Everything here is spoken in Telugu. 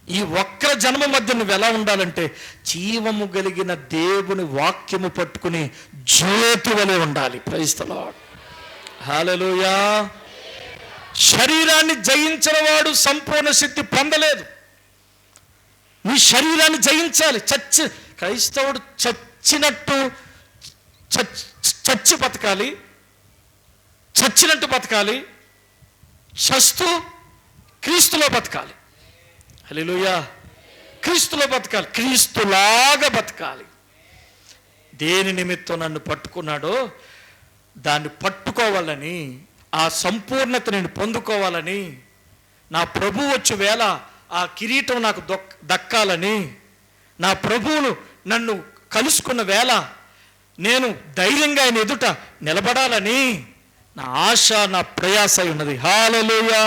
ఈ వక్ర జన్మ మధ్య నువ్వు ఎలా ఉండాలంటే జీవము కలిగిన దేవుని వాక్యము పట్టుకుని జ్యోతి వలె ఉండాలి. Praise the Lord. హల్లెలూయా. శరీరాన్ని జయించిన వాడు సంపూర్ణ శక్తి పొందలేదు. నీ శరీరాన్ని జయించాలి. క్రైస్తవుడు చచ్చినట్టు చచ్చి బతకాలి, చచ్చినట్టు బతకాలి, చస్తూ క్రీస్తులో బతకాలి. హల్లెలూయా. క్రీస్తులో బతకాలి, క్రీస్తులాగా బతకాలి. దేని నిమిత్తం నన్ను పట్టుకున్నాడో దాన్ని పట్టుకోవాలని, ఆ సంపూర్ణత నేను పొందుకోవాలని, నా ప్రభువు వచ్చే వేళ ఆ కిరీటం నాకు దక్కాలని, నా ప్రభువును నన్ను కలుసుకున్న వేళ నేను ధైర్యంగా ఆయన ఎదుట నిలబడాలని నా ఆశ, నా ప్రయాస ఉన్నది. హల్లెలూయా.